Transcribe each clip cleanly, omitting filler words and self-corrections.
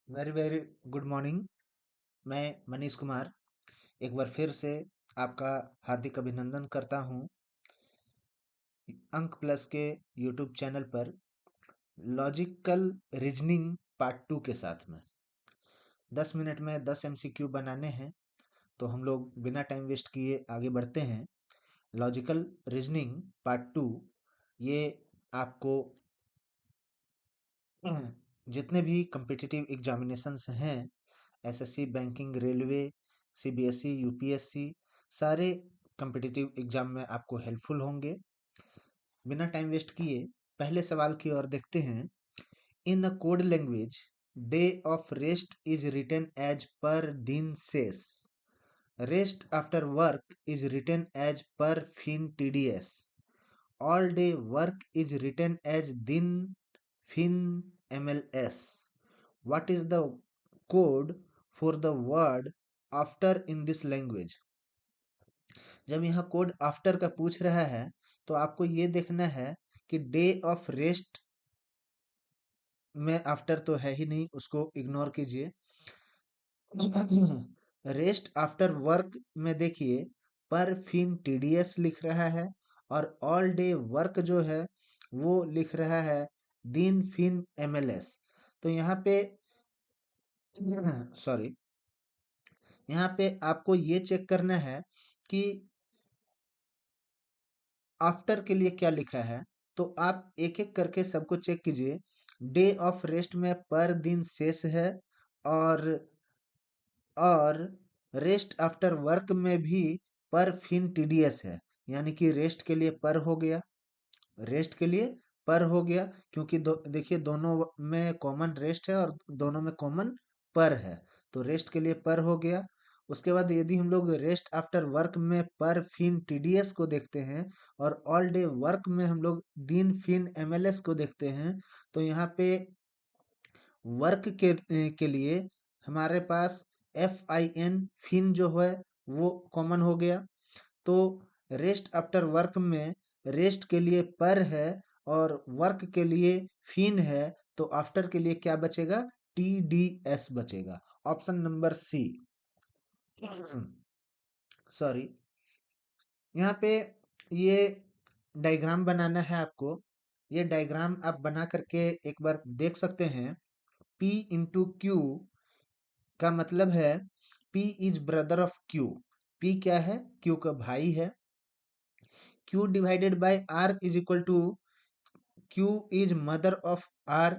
Very very good morning. मैं मनीष कुमार एक बार फिर से आपका हार्दिक अभिनंदन करता हूं अंक प्लस के यूट्यूब चैनल पर लॉजिकल रीजनिंग पार्ट 2 के साथ में 10 मिनट में 10 एमसीक्यू बनाने हैं। तो हम लोग बिना टाइम वेस्ट किए आगे बढ़ते हैं। लॉजिकल रीजनिंग पार्ट 2 ये आपको जितने भी कम्पिटिटिव एग्जामिनेशंस हैं, SSC, banking, railway, CBSE, UPSC, सारे कम्पिटिटिव एग्जाम में आपको हेल्पफुल होंगे। बिना टाइम वेस्ट किए पहले सवाल की ओर देखते हैं। In a code language, day of rest is written as पर दिन सेस। Rest after work is written as पर फिन टीडीएस। All day work is written as din fin mls. What is the code for the word after in this language? जब यहाँ code after का पूछ रहा है तो आपको ये देखना है कि डे ऑफ रेस्ट में आफ्टर तो है ही नहीं, उसको इग्नोर कीजिए। रेस्ट आफ्टर वर्क में देखिए पर फिन टीडीएस लिख रहा है और ऑल डे वर्क जो है वो लिख रहा है दिन फिन एमएलएस। तो यहाँ पे सॉरी, यहाँ पे आपको ये चेक करना है कि आफ्टर के लिए क्या लिखा है। तो आप एक एक करके सबको चेक कीजिए। डे ऑफ रेस्ट में पर दिन शेष है, और और रेस्ट आफ्टर वर्क में भी पर फिन टीडीएस है, यानी कि रेस्ट के लिए पर हो गया, रेस्ट के लिए पर हो गया, क्योंकि देखिए दोनों में कॉमन रेस्ट है और दोनों में कॉमन पर है, तो रेस्ट के लिए पर हो गया। उसके बाद यदि हम लोग रेस्ट आफ्टर वर्क में पर फिन टीडीएस को देखते हैं और ऑल डे वर्क में हम लोग दिन फिन एमएलएस को देखते हैं, तो यहाँ पे वर्क के लिए हमारे पास एफ आई एन फिन जो है वो कॉमन हो गया। तो रेस्ट आफ्टर वर्क में रेस्ट के लिए पर है और वर्क के लिए फिन है, तो आफ्टर के लिए क्या बचेगा? टी डी एस बचेगा। Option number C. सॉरी, यहाँ पे ये डायग्राम बनाना है आपको। ये डायग्राम आप बना करके एक बार देख सकते हैं। P इंटू क्यू का मतलब है P is brother of Q। P क्या है? Q का भाई है। Q divided by R is equal to Q is mother of R।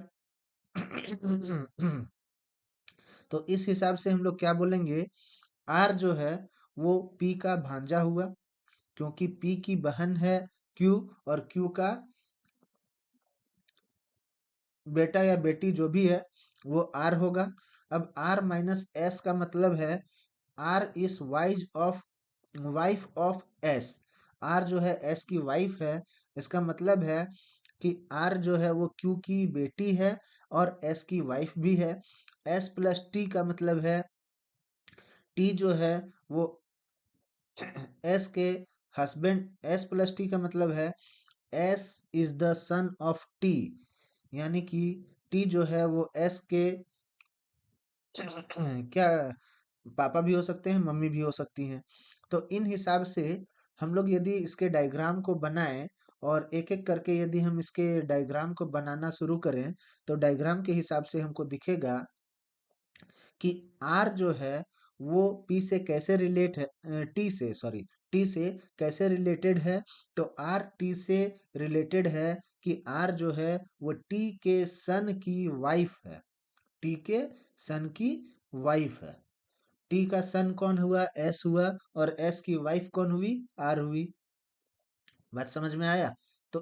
तो इस हिसाब से हम लोग क्या बोलेंगे? R जो है वो P का भांजा हुआ, क्योंकि P की बहन है Q, और Q का बेटा या बेटी जो भी है वो R होगा। अब R माइनस S का मतलब है R is wife of S। R जो है S की वाइफ है। इसका मतलब है कि R जो है वो Q की बेटी है और S की वाइफ भी है। S प्लस T का मतलब है T जो है वो S के हस्बैंड। S प्लस T का मतलब है S is the son of T, यानी कि T जो है वो S के क्या पापा भी हो सकते हैं, मम्मी भी हो सकती हैं। तो इन हिसाब से हम लोग यदि इसके डायग्राम को बनाएं और एक एक करके यदि हम इसके डायग्राम को बनाना शुरू करें, तो डायग्राम के हिसाब से हमको दिखेगा कि आर जो है वो पी से कैसे रिलेट है, टी से, सॉरी, टी से कैसे रिलेटेड है। तो आर टी से रिलेटेड है कि आर जो है वो टी के सन की वाइफ है। टी के सन की वाइफ है। टी का सन कौन हुआ? एस हुआ। और एस की वाइफ कौन हुई? आर हुई। बात समझ में आया? तो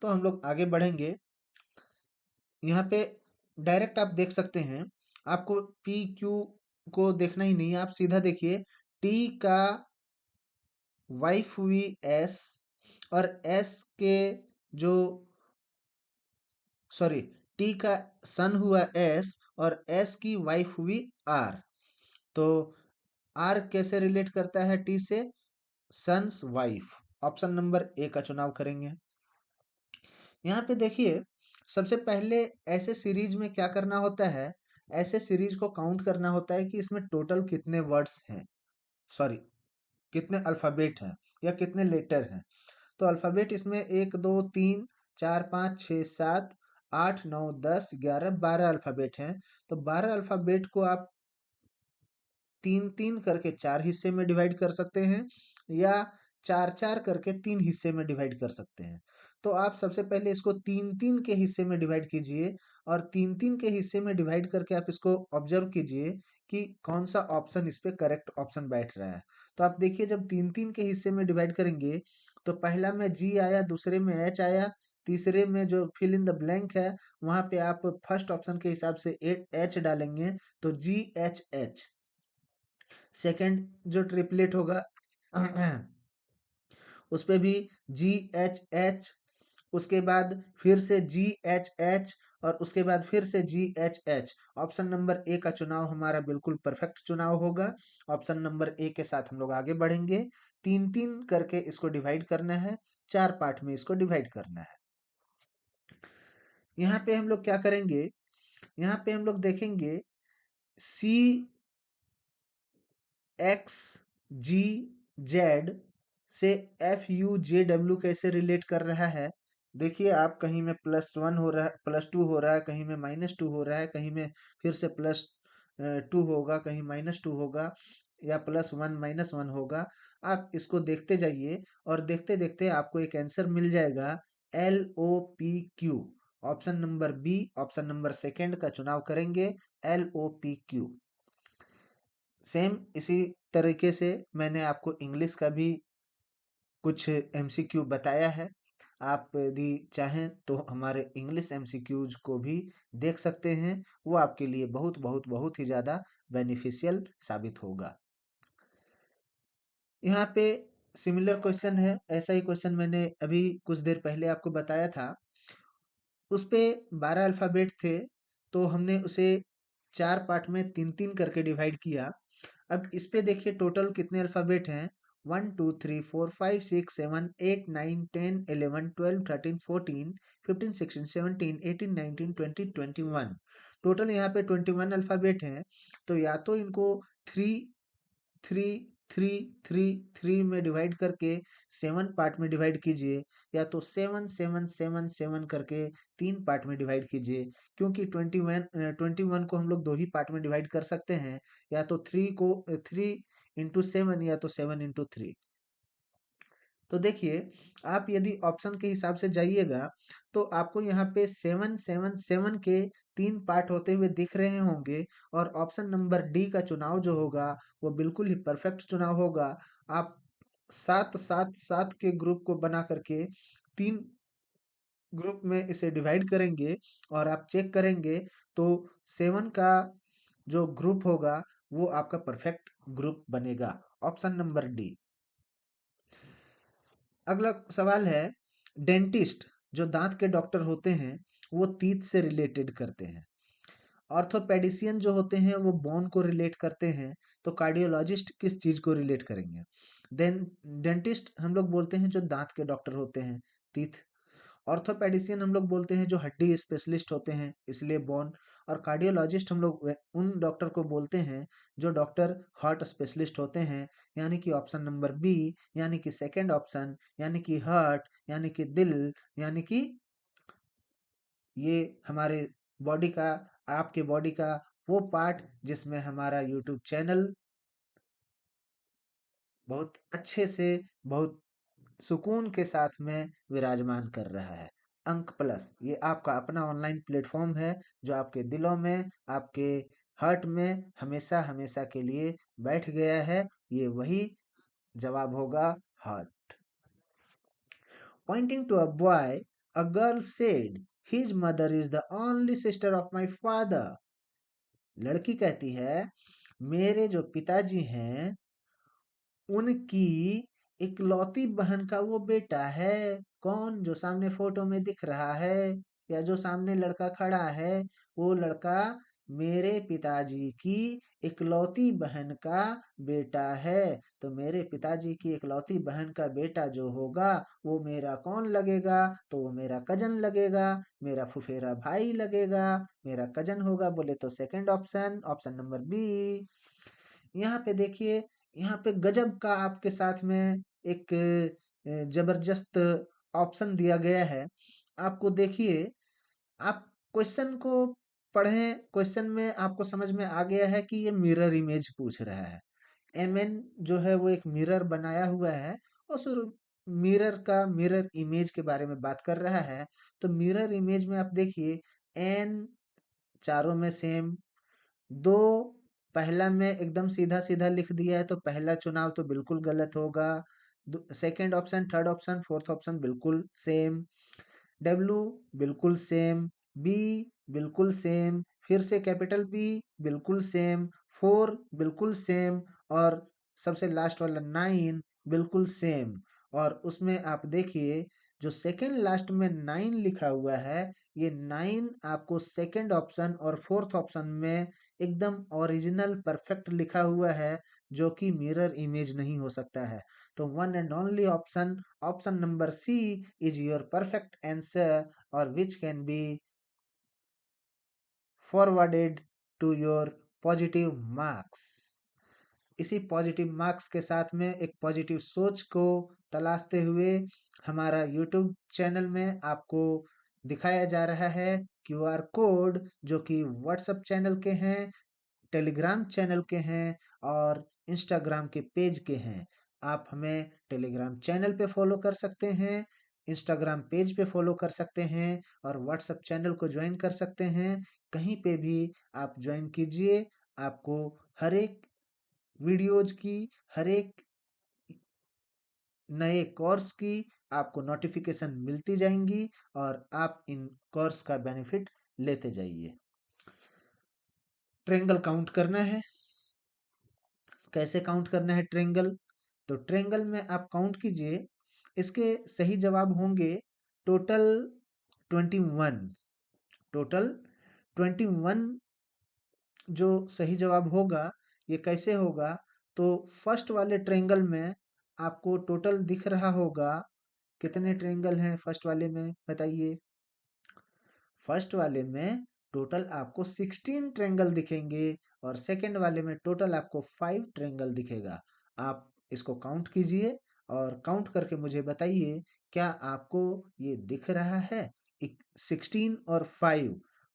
तो हम लोग आगे बढ़ेंगे। यहाँ पे डायरेक्ट आप देख सकते हैं। आपको पी क्यू को देखना ही नहीं है, आप सीधा देखिए। टी का वाइफ हुई एस, और एस के जो, सॉरी, टी का सन हुआ एस और एस की वाइफ हुई आर। तो आर कैसे रिलेट करता है टी से? Son's wife. Option number A का चुनाव करेंगे। यहाँ पे देखिए, सबसे पहले ऐसे सीरीज में क्या करना होता है, ऐसे सीरीज को काउंट करना होता है कि इसमें टोटल कितने वर्ड्स हैं, सॉरी कितने अल्फाबेट हैं या कितने लेटर हैं। तो अल्फाबेट इसमें 1 2 3 4 5 6 7 8 9 10 11 12 अल्फाबेट हैं। तो 12 अल्फाबेट को आप तीन तीन करके चार हिस्से में डिवाइड कर सकते हैं या चार चार करके तीन हिस्से में डिवाइड कर सकते हैं। तो आप सबसे पहले इसको तीन तीन के हिस्से में डिवाइड कीजिए और तीन तीन के हिस्से में डिवाइड करके आप इसको ऑब्जर्व कीजिए कि कौन सा ऑप्शन इस पे करेक्ट ऑप्शन बैठ रहा है। तो आप देखिए जब तीन तीन के हिस्से में डिवाइड करेंगे तो पहला में जी आया, दूसरे में एच आया, तीसरे में जो फिल इन द ब्लैंक है वहां पे आप फर्स्ट ऑप्शन के हिसाब से एच डालेंगे तो GHH। सेकंड जो ट्रिपलेट होगा उस पे भी GHH, उसके बाद फिर से GHH और उसके बाद फिर से GHH। ऑप्शन नंबर ए का चुनाव हमारा बिल्कुल परफेक्ट चुनाव होगा। ऑप्शन नंबर ए के साथ हम लोग आगे बढ़ेंगे। तीन तीन करके इसको डिवाइड करना है, चार पार्ट में इसको डिवाइड करना है। यहाँ पे हम लोग क्या करेंगे, यहाँ पे हम लोग देखेंगे CXGZ से FUJW कैसे रिलेट कर रहा है। देखिए आप कहीं में +1 हो रहा है, +2 हो रहा है, कहीं में -2 हो रहा है, कहीं में फिर से +2 होगा, कहीं -2 होगा या +1 -1 होगा। आप इसको देखते जाइए और देखते देखते आपको एक आंसर मिल जाएगा LOPQ। Option number B, option number second का चुनाव करेंगे, LOPQ। सेम इसी तरीके से मैंने आपको इंग्लिश का भी कुछ MCQ बताया है। आप यदि चाहें तो हमारे इंग्लिश MCQs को भी देख सकते हैं, वो आपके लिए बहुत बहुत बहुत ही ज़्यादा बेनिफिशियल साबित होगा। यहाँ पे सिमिलर क्वेश्चन है, ऐसा ही क्वेश्चन मैंने अभी कुछ देर पहले आपको बताया था। उस पे 12 अल्फ़ाबेट थे, तो हमने उसे 4 पार्ट में 3-3 करके डिवाइड किया। अब इस पे देखिए टोटल कितने अल्फ़ाबेट हैं, 1 2 3 4 5 6 7 8 9 10 11 12 13 14 15 16 17 18 19 20 21। टोटल यहाँ पे 21 अल्फ़ाबेट हैं। तो या तो इनको 3 3 3 3 3 में डिवाइड करके 7 पार्ट में डिवाइड कीजिए या तो 7 7 7 7 करके 3 पार्ट में डिवाइड कीजिए। क्योंकि 21 को हम लोग 2 ही पार्ट में डिवाइड कर सकते हैं, या तो 3 या तो 7 into 3। तो देखिए आप यदि ऑप्शन के हिसाब से जाइएगा तो आपको यहाँ पे 7 7 7 के 3 पार्ट होते हुए दिख रहे होंगे और ऑप्शन नंबर डी का चुनाव जो होगा वो बिल्कुल ही परफेक्ट चुनाव होगा। आप 7 7 7 के ग्रुप को बना करके 3 ग्रुप में इसे डिवाइड करेंगे और आप चेक करेंगे तो 7 का जो ग्रुप होगा वो आपका परफेक्ट ग्रुप बनेगा, ऑप्शन नंबर डी। अगला सवाल है, डेंटिस्ट जो दांत के डॉक्टर होते हैं वो तीत से रिलेटेड करते हैं। ऑर्थोपेडिशियन जो होते हैं वो बोन को रिलेट करते हैं। तो कार्डियोलॉजिस्ट किस चीज को रिलेट करेंगे। देन डेंटिस्ट हम लोग बोलते हैं जो दांत के डॉक्टर होते हैं, तीथ। ऑर्थोपेडिशियन हम लोग बोलते हैं जो हड्डी स्पेशलिस्ट होते हैं, इसलिए बोन। और कार्डियोलॉजिस्ट हम लोग उन डॉक्टर को बोलते हैं जो डॉक्टर हार्ट स्पेशलिस्ट होते हैं, यानी कि ऑप्शन नंबर बी, यानी कि सेकंड ऑप्शन, यानी कि हार्ट, यानी कि दिल, यानी कि ये हमारे बॉडी का, आपके बॉडी का वो पार्ट जिसमें हमारा यूट्यूब चैनल बहुत अच्छे से, बहुत सुकून के साथ में विराजमान कर रहा है। अंक प्लस ये आपका अपना ऑनलाइन प्लेटफॉर्म है जो आपके दिलों में, आपके हार्ट में हमेशा हमेशा के लिए बैठ गया है। ये वही जवाब होगा, heart. Pointing to a boy, a girl said, his mother is the only sister of my father. लड़की कहती है, मेरे जो पिताजी हैं उनकी इकलौती बहन का वो बेटा है। कौन, जो सामने फोटो में दिख रहा है या जो सामने लड़का खड़ा है, वो लड़का मेरे पिताजी की इकलौती बहन का बेटा है। तो मेरे पिताजी की इकलौती बहन का बेटा जो होगा वो मेरा कौन लगेगा? तो वो मेरा कजन लगेगा, मेरा फुफेरा भाई लगेगा, मेरा कजन होगा। बोले तो second option, option number B. यहाँ पे देखिए, यहाँ पे गजब का आपके साथ में एक जबरदस्त ऑप्शन दिया गया है। आपको देखिए, आप क्वेश्चन को पढ़ें, क्वेश्चन में आपको समझ में आ गया है कि ये मिरर इमेज पूछ रहा है। एमएन जो है वो एक मिरर बनाया हुआ है, उस मिरर का मिरर इमेज के बारे में बात कर रहा है। तो मिरर इमेज में आप देखिए, एन चारों में सेम, दो पहला में एकदम सीधा सीधा लिख दिया है, तो पहला चुनाव तो बिल्कुल गलत होगा। Second option, third option, fourth option बिल्कुल सेम। डब्लू बिल्कुल सेम, बी बिल्कुल सेम, फिर से कैपिटल बी बिल्कुल सेम, फोर बिल्कुल सेम, और सबसे लास्ट वाला नाइन बिल्कुल सेम। और उसमें आप देखिए, जो सेकंड लास्ट में नाइन लिखा हुआ है, ये नाइन आपको सेकंड ऑप्शन और फोर्थ ऑप्शन में एकदम ओरिजिनल परफेक्ट लिखा हुआ है, जो कि मिरर इमेज नहीं हो सकता है। तो one and only option, option number C is your perfect answer, or which can be forwarded to your positive marks। इसी पॉजिटिव मार्क्स के साथ में एक पॉजिटिव सोच को तलाशते हुए हमारा यूट्यूब चैनल में आपको दिखाया जा रहा है क्यूआर कोड, जो कि व्हाट्सएप चैनल के हैं, टेलीग्राम चैनल के हैं और इंस्टाग्राम के पेज के हैं। आप हमें टेलीग्राम चैनल पे फॉलो कर सकते हैं, इंस्टाग्राम पेज पे फॉलो कर सकते हैं और व्हाट्सएप चैनल को ज्वाइन कर सकते हैं। कहीं पे भी आप ज्वाइन कीजिए, आपको हर एक वीडियोज की, हर एक नए कोर्स की आपको नोटिफिकेशन मिलती जाएंगी और आप इन कोर्स का बेनिफिट लेते जाइए। ट्रायंगल काउंट करना है। कैसे काउंट करना है ट्रायंगल? तो ट्रायंगल में आप काउंट कीजिए, इसके सही जवाब होंगे टोटल 21। टोटल 21 जो सही जवाब होगा, ये कैसे होगा? तो फर्स्ट वाले ट्रायंगल में आपको टोटल दिख रहा होगा, कितने ट्रायंगल हैं फर्स्ट वाले में बताइए? फर्स्ट वाले में टोटल आपको 16 ट्रायंगल दिखेंगे और सेकंड वाले में टोटल आपको 5 ट्रायंगल दिखेगा। आप इसको काउंट कीजिए और काउंट करके मुझे बताइए, क्या आपको ये दिख रहा है? 16 और 5,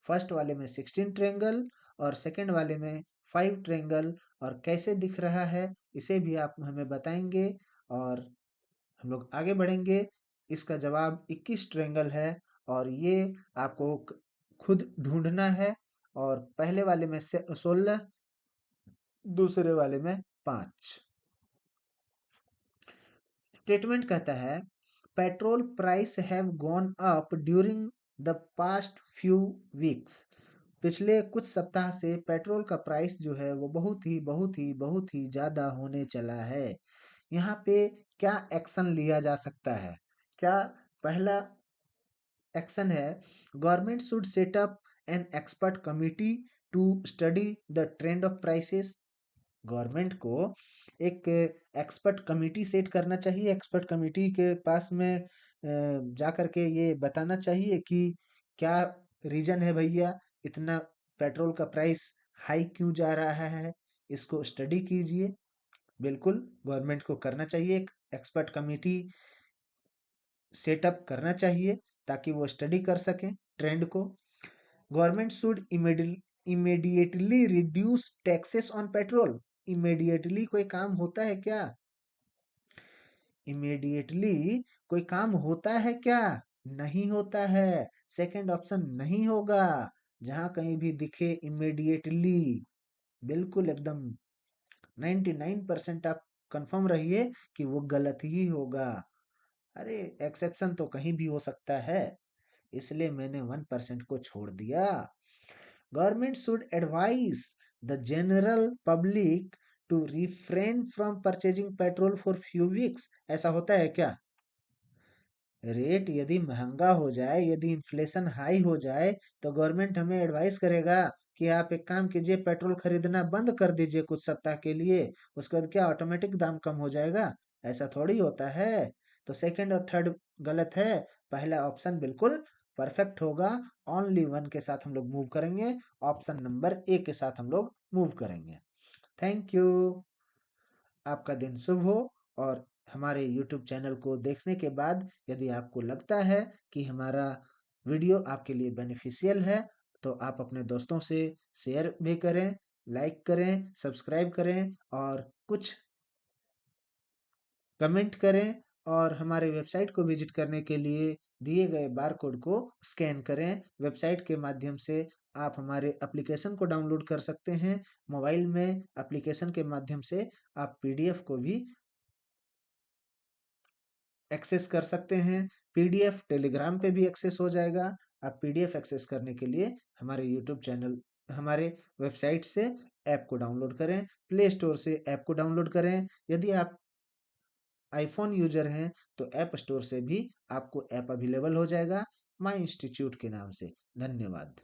फर्स्ट वाले में 16 ट्रायंगल और सेकंड वाले में 5 ट्रायंगल, और कैसे दिख रहा है इसे भी आप हमें बताएंगे और हम लोग आगे बढ़ेंगे। इसका जवाब 21 ट्रायंगल है और ये आपको खुद ढूंढना है। और पहले वाले में से 16, दूसरे वाले में 5। स्टेटमेंट कहता है, petrol price have gone up during the past few weeks. पिछले कुछ सप्ताह से पेट्रोल का प्राइस जो है वो बहुत ही ज्यादा होने चला है। यहाँ पे क्या एक्शन लिया जा सकता है? क्या पहला एक्शन है, government should set up an expert committee to study the trend of prices. Government को एक एक्सपर्ट कमिटी सेट करना चाहिए। एक्सपर्ट कमिटी के पास में जा करके ये बताना चाहिए कि क्या रीजन है भैया, इतना पेट्रोल का प्राइस हाई क्यों जा रहा है, इसको स्टडी कीजिए। बिल्कुल गवर्नमेंट को करना चाहिए, एक एक्सपर्ट कमिटी सेटअप करना चाहिए ताकि वो स्टडी कर सकें ट्रेंड को। Government should immediately reduce taxes on petrol. Immediately कोई काम होता है क्या? इमीडिएटली कोई काम होता है क्या? नहीं होता है। सेकंड ऑप्शन नहीं होगा। जहां कहीं भी दिखे इमीडिएटली, बिल्कुल एकदम 99% आप कंफर्म रहिए कि वो गलत ही होगा। अरे एक्सेप्शन तो कहीं भी हो सकता है, इसलिए मैंने 1% को छोड़ दिया। Government should advise the general public to refrain from purchasing petrol for few weeks. ऐसा होता है क्या? रेट यदि महंगा हो जाए, यदि इन्फ्लेशन हाई हो जाए, तो गवर्नमेंट हमें एडवाइस करेगा कि आप एक काम कीजिए, पेट्रोल खरीदना बंद कर दीजिए कुछ सप्ताह के लिए। उसके बाद क्या ऑटोमेटिक दाम कम हो जाएगा? ऐसा थोड़ी होता है। तो सेकंड और थर्ड गलत है। पहला ऑप्शन बिल्कुल परफेक्ट होगा। ओनली वन के साथ हम लोग मूव करेंगे। ऑप्शन नंबर ए के साथ हम लोग मूव करेंगे। Thank you. आपका दिन शुभ हो। और हमारे YouTube चैनल को देखने के बाद यदि आपको लगता है कि हमारा वीडियो आपके लिए बेनिफिशियल है, तो आप अपने दोस्तों से शेयर भी करें, लाइक करें, सब्सक्राइब करें और कुछ कमेंट करें। और हमारे वेबसाइट को विजिट करने के लिए दिए गए बार कोड को स्कैन करें। वेबसाइट के माध्यम से आप हमारे एप्लीकेशन को डाउनलोड कर सकते हैं। मोबाइल में एप्लीकेशन के माध्यम से आप पीडीएफ को भी एक्सेस कर सकते हैं। पीडीएफ टेलीग्राम पे भी एक्सेस हो जाएगा। आप पीडीएफ एक्सेस करने के लिए हमारे यूट्यूब चैनल, हमारे वेबसाइट से ऐप को डाउनलोड करें, प्ले स्टोर से ऐप को डाउनलोड करें। यदि आप आईफोन यूजर हैं तो ऐप स्टोर से भी आपको ऐप अवेलेबल हो जाएगा, माई इंस्टीट्यूट के नाम से। धन्यवाद।